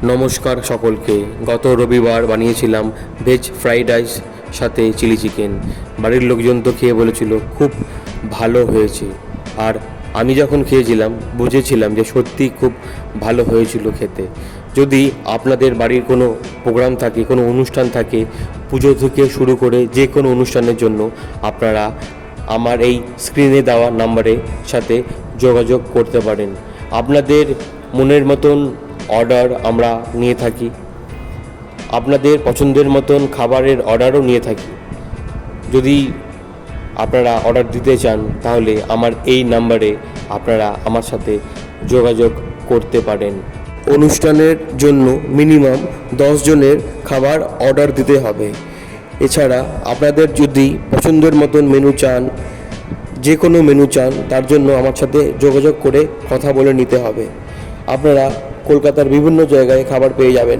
নমস্কার সকলকে। গত রবিবার বানিয়েছিলাম ভেজ ফ্রাইড রাইস সাথে চিলি চিকেন। বাড়ির লোকজন তো খেয়ে বলেছিল খুব ভালো হয়েছে, আর আমি যখন খেয়েছিলাম বুঝেছিলাম যে সত্যি খুব ভালো হয়েছিল খেতে। যদি আপনাদের বাড়ির কোনো প্রোগ্রাম থাকে, কোনো অনুষ্ঠান থাকে, পুজো থেকে শুরু করে যে কোনো অনুষ্ঠানের জন্য আপনারা আমার এই স্ক্রিনে দেওয়া নাম্বারের সাথে যোগাযোগ করতে পারেন। আপনাদের মনের মতন অর্ডার আমরা নিয়ে থাকি, আপনাদের পছন্দের মতন খাবারের অর্ডারও নিয়ে থাকি। যদি আপনারা অর্ডার দিতে চান তাহলে আমার এই নাম্বারে আপনারা আমার সাথে যোগাযোগ করতে পারেন। অনুষ্ঠানের জন্য মিনিমাম 10 জনের খাবার অর্ডার দিতে হবে। এছাড়া আপনাদের যদি পছন্দের মতন মেনু চান, যে কোনো মেনু চান, তার জন্য আমার সাথে যোগাযোগ করে কথা বলে নিতে হবে। আপনারা কলকাতার বিভিন্ন জায়গায় খাবার পেয়ে যাবেন।